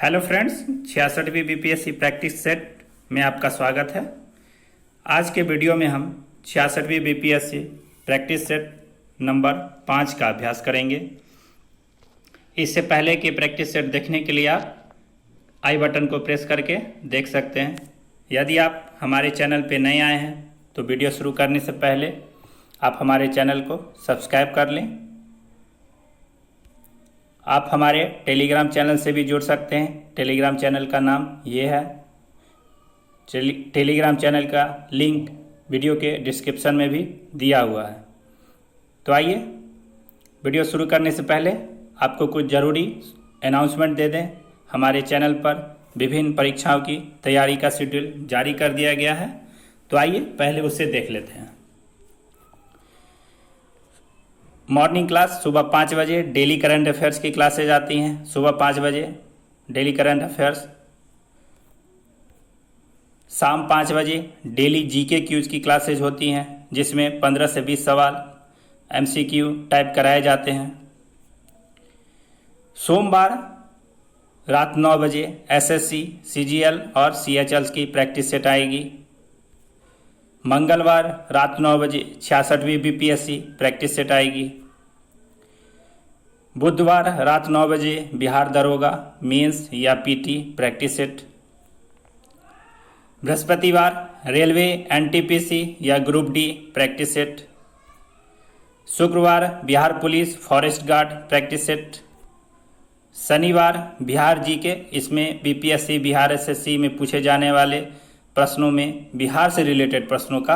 Hello friends, 66वीं BPSC practice set में आपका स्वागत है। आज के वीडियो में हम 66वीं बीपीएससी प्रैक्टिस सेट नंबर 5 का अभ्यास करेंगे। इससे पहले कि प्रैक्टिस सेट देखने के लिए आप आई बटन को प्रेस करके देख सकते हैं। यदि आप हमारे चैनल पर नए आए हैं तो वीडियो शुरू करने से पहले आप हमारे चैनल को सब्सक्राइब कर लें। आप हमारे टेलीग्राम चैनल से भी जुड़ सकते हैं। टेलीग्राम चैनल का नाम ये है। टेलीग्राम चैनल का लिंक वीडियो के डिस्क्रिप्शन में भी दिया हुआ है। तो आइए वीडियो शुरू करने से पहले आपको कुछ ज़रूरी अनाउंसमेंट दे दें। हमारे चैनल पर विभिन्न परीक्षाओं की तैयारी का शेड्यूल जारी कर दिया गया है। तो आइए पहले उसे देख लेते हैं। मॉर्निंग क्लास सुबह 5 बजे डेली करंट अफेयर्स की क्लासेज आती हैं। सुबह 5 बजे डेली करंट अफेयर्स। शाम 5 बजे डेली जीके क्यूज की क्लासेज होती हैं, जिसमें 15 से 20 सवाल एमसीक्यू टाइप कराए जाते हैं। सोमवार रात 9 बजे एसएससी, सीजीएल और सीएचएल की प्रैक्टिस सेट आएगी। मंगलवार रात 9 बजे 66वीं बीपीएससी प्रैक्टिस सेट आएगी। बुधवार रात 9 बजे बिहार दरोगा मेंस या पीटी प्रैक्टिस सेट। बृहस्पतिवार रेलवे एनटीपीसी या ग्रुप डी प्रैक्टिस सेट। शुक्रवार Bihar police forest guard practice set. शनिवार बिहार जीके, इसमें बीपीएससी बिहार एसएससी में पूछे जाने वाले प्रश्नों में बिहार से रिलेटेड प्रश्नों का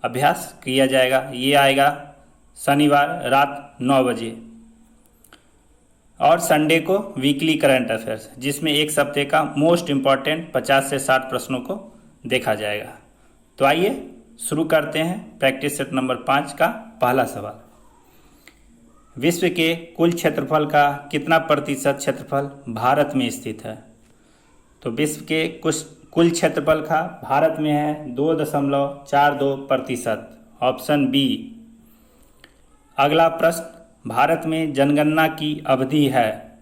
अभ्यास किया जाएगा। ये आएगा शनिवार रात 9 बजे। और संडे को वीकली करंट अफेयर्स, जिसमें एक सप्ते का मोस्ट इम्पॉर्टेंट 50 से 60 प्रश्नों को देखा जाएगा। तो आइए शुरू करते हैं प्रैक्टिस सेट नंबर 5 का पहला सवाल। विश्व के कुल क्षेत्रफल का कितना प्रतिशत क्षेत्रफल भारत में स्थित है? तो विश्व के कुल क्षेत्रफल का भारत में है 2.42%। Option B. अगला प्रश्न, भारत में जनगणना की अवधि है।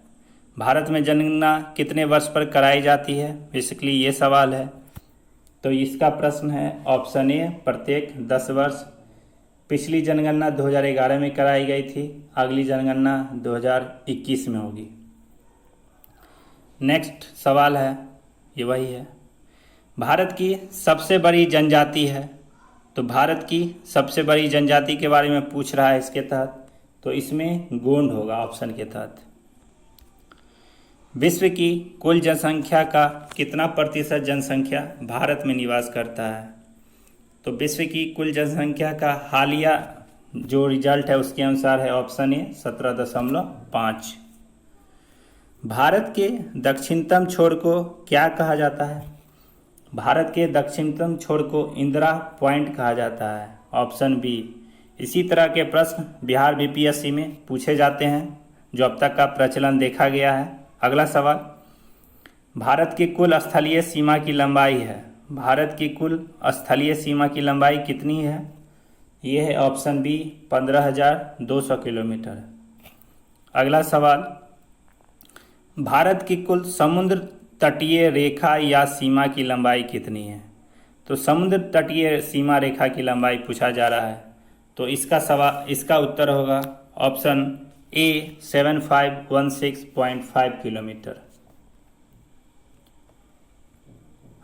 भारत में जनगणना कितने वर्ष पर कराई जाती है? बेसिकली ये सवाल है। तो इसका प्रश्न है ऑप्शन ए, प्रत्येक 10 वर्ष। पिछली जनगणना 2011 में कराई गई थी, अगली जनगणना 2021 में होगी। नेक्स्ट सवाल है, ये वही है। भारत की सबसे बड़ी जनजाति है। तो भारत की सबसे बड़ी जनजाति के बारे में पूछ रहा है इसके तहत, तो इसमें गोंड होगा ऑप्शन के तहत। विश्व की कुल जनसंख्या का कितना प्रतिशत जनसंख्या भारत में निवास करता है? तो विश्व की कुल जनसंख्या का हालिया जो रिजल्ट है उसके अनुसार है ऑप्शन ए 17.5। भारत के दक्षिणतम छोर को क्या कहा जाता है? भारत के दक्षिणतम छोर को इंदिरा पॉइंट कहा जाता है। Option B. इसी तरह के प्रश्न बिहार बीपीएससी में पूछे जाते हैं, जो अब तक का प्रचलन देखा गया है। अगला सवाल, भारत की कुल स्थलीय सीमा की लंबाई है। भारत की कुल स्थलीय सीमा की लंबाई कितनी है? ये है ऑप्शन बी 15,200 किलोमीटर। अगला सवाल, भारत की कुल समुद्र तटीय रेखा या सीमा की लंबाई कितनी है? तो समुद्र तटीय सीमा रेखा की लंबाई पूछा जा रहा है। तो इसका उत्तर होगा ऑप्शन ए 7516.5 किलोमीटर।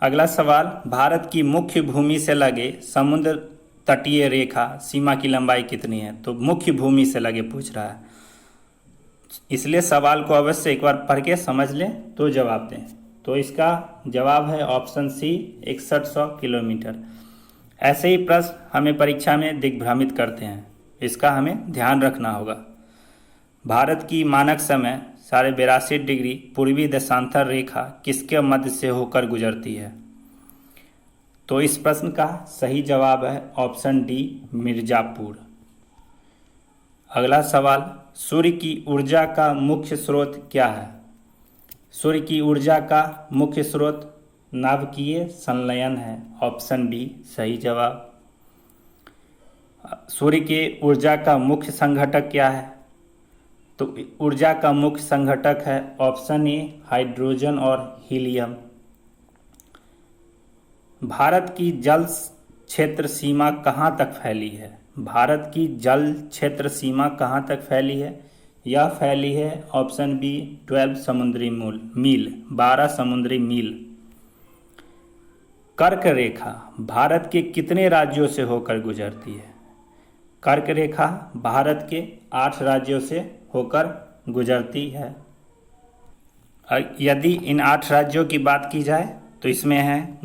अगला सवाल, भारत की मुख्य भूमि से लगे समुद्र तटीय रेखा सीमा की लंबाई कितनी है? तो मुख्य भूमि से लगे पूछ रहा है, इसलिए सवाल को अवश्य एक बार पढ़ के समझ लें तो जवाब दें। तो इसका जवाब है ऑप्शन सी 6100 किलोमीटर। ऐसे ही प्रश्न हमें परीक्षा में दिग्भ्रमित करते हैं, इसका हमें ध्यान रखना होगा। भारत की मानक समय 82.5 डिग्री पूर्वी देशांतर रेखा किसके मध्य से होकर गुजरती है? तो इस प्रश्न का सही जवाब है ऑप्शन डी मिर्जापुर। अगला सवाल, सूर्य की ऊर्जा का मुख्य स्रोत क्या है? सूर्य की ऊर्जा का मुख्य स्रोत नाभिकीय संलयन है। ऑप्शन बी सही जवाब। सूर्य के ऊर्जा का मुख्य संघटक क्या है? तो ऊर्जा का मुख्य संघटक है ऑप्शन ए हाइड्रोजन और हीलियम। भारत की जल क्षेत्र सीमा कहाँ तक फैली है? भारत की जल क्षेत्र सीमा कहाँ तक फैली है? यह फैली है ऑप्शन बी 12 समुद्री मील, 12 समुद्री मील। कर्क रेखा भारत के कितने राज्यों से होकर गुजरती है? कर्क रेखा भारत के 8 राज्यों से होकर गुजरती है। यदि इन 8 राज्यों की बात की जाए तो इसमें है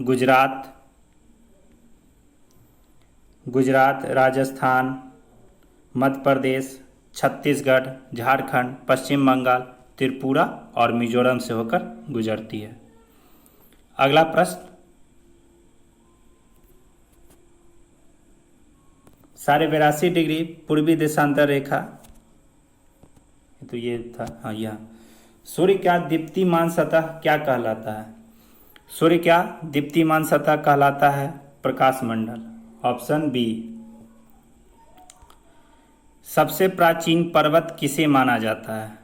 गुजरात, राजस्थान, मध्य प्रदेश, छत्तीसगढ़, झारखंड, पश्चिम बंगाल, त्रिपुरा और मिजोरम से होकर गुजरती है। अगला प्रश्न, साढ़े 82 डिग्री पूर्वी देशांतर रेखा, तो ये था, हाँ यह सूर्य का दीप्तिमान सतह क्या कहलाता है? सूर्य क्या दीप्तिमान सतह कहलाता है? प्रकाश मंडल, ऑप्शन बी। सबसे प्राचीन पर्वत किसे माना जाता है?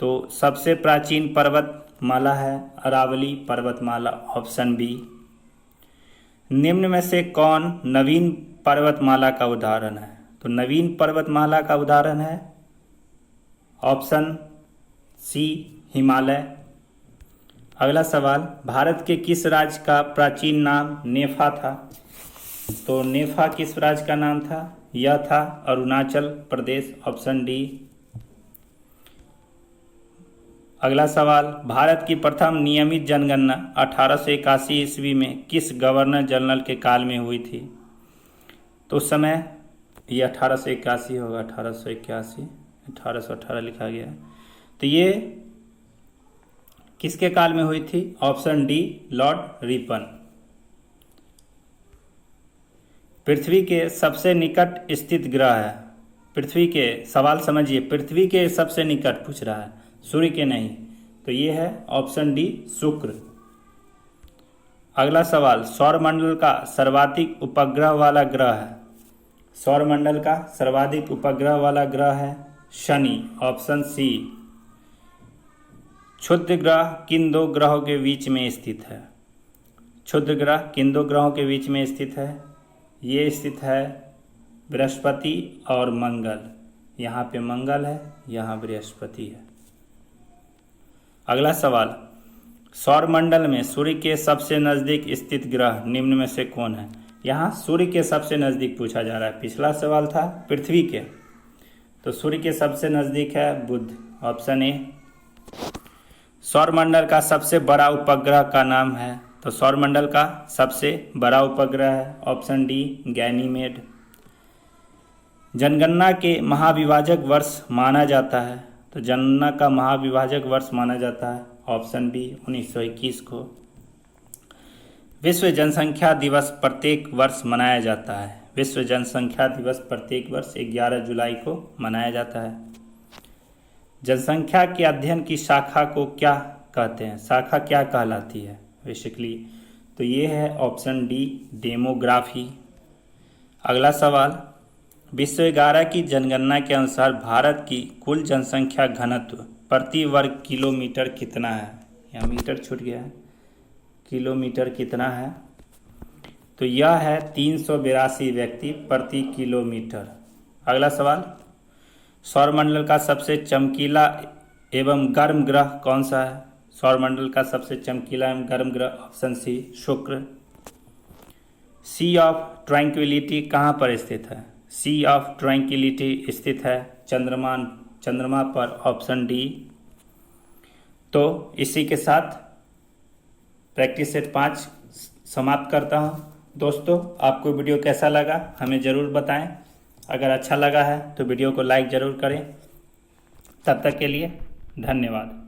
तो सबसे प्राचीन पर्वतमाला है अरावली पर्वतमाला, ऑप्शन बी। निम्न में से कौन नवीन पर्वतमाला का उदाहरण है? तो नवीन पर्वतमाला का उदाहरण है ऑप्शन सी हिमालय। अगला सवाल, भारत के किस राज्य का प्राचीन नाम नेफा था? तो नेफा किस राज्य का नाम था? यह था अरुणाचल प्रदेश, ऑप्शन डी। अगला सवाल, भारत की प्रथम नियमित जनगणना 1881 ईस्वी में किस गवर्नर जनरल के काल में हुई थी? तो उस समय ये 1881 होगा, 1881, 1818 लिखा गया है। तो ये किसके काल में हुई थी? Option D Lord Ripon. पृथ्वी के सबसे निकट स्थित ग्रह है, पृथ्वी के, सवाल समझिए, पृथ्वी के सबसे निकट पूछ रहा है, सूर्य के नहीं, तो ये है ऑप्शन डी शुक्र। अगला सवाल, सौरमंडल का सर्वाधिक उपग्रह वाला ग्रह है, सौरमंडल का सर्वाधिक उपग्रह वाला ग्रह है शनि, ऑप्शन सी। क्षुद्र ग्रह किन 2 ग्रहों के बीच में स्थित है? क्षुद्र ग्रह किन 2 ग्रहों के बीच में स्थित है? ये स्थित है बृहस्पति और मंगल, यहाँ पे मंगल है, यहाँ बृहस्पति है। अगला सवाल, सौरमंडल में सूर्य के सबसे नज़दीक स्थित ग्रह निम्न में से कौन है? यहाँ सूर्य के सबसे नज़दीक पूछा जा रहा है, पिछला सवाल था पृथ्वी के, तो सूर्य के सबसे नज़दीक है बुध, ऑप्शन ए। सौरमंडल का सबसे बड़ा उपग्रह का नाम है, तो सौरमंडल का सबसे बड़ा उपग्रह है ऑप्शन डी गैनीमेड। जनगणना के महाविभाजक वर्ष माना जाता है, तो जनगणना का महाविभाजक वर्ष माना जाता है ऑप्शन बी 1921 को। विश्व जनसंख्या दिवस प्रत्येक वर्ष मनाया जाता है, विश्व जनसंख्या दिवस प्रत्येक वर्ष 11 जुलाई को मनाया जाता है। जनसंख्या के अध्ययन की शाखा को क्या कहते हैं? शाखा क्या कहलाती है बेसिकली? तो ये है ऑप्शन डी डेमोग्राफी। अगला सवाल, विश्व 11 की जनगणना के अनुसार भारत की कुल जनसंख्या घनत्व प्रति वर्ग किलोमीटर कितना है? यहाँ मीटर छूट गया है, किलोमीटर कितना है? तो यह है 382 व्यक्ति प्रति किलोमीटर। अगला सवाल, सौरमंडल का सबसे चमकीला एवं गर्म ग्रह कौन सा है? सौरमंडल का सबसे चमकीला एवं गर्म ग्रह, ऑप्शन सी शुक्र। सी ऑफ ट्रैंक्विलिटी कहाँ पर स्थित है? सी ऑफ ट्रैंक्विलिटी स्थित है चंद्रमा पर, ऑप्शन डी। तो इसी के साथ प्रैक्टिस सेट 5 समाप्त करता हूँ। दोस्तों, आपको वीडियो कैसा लगा हमें ज़रूर बताएं। अगर अच्छा लगा है तो वीडियो को लाइक ज़रूर करें। तब तक के लिए धन्यवाद।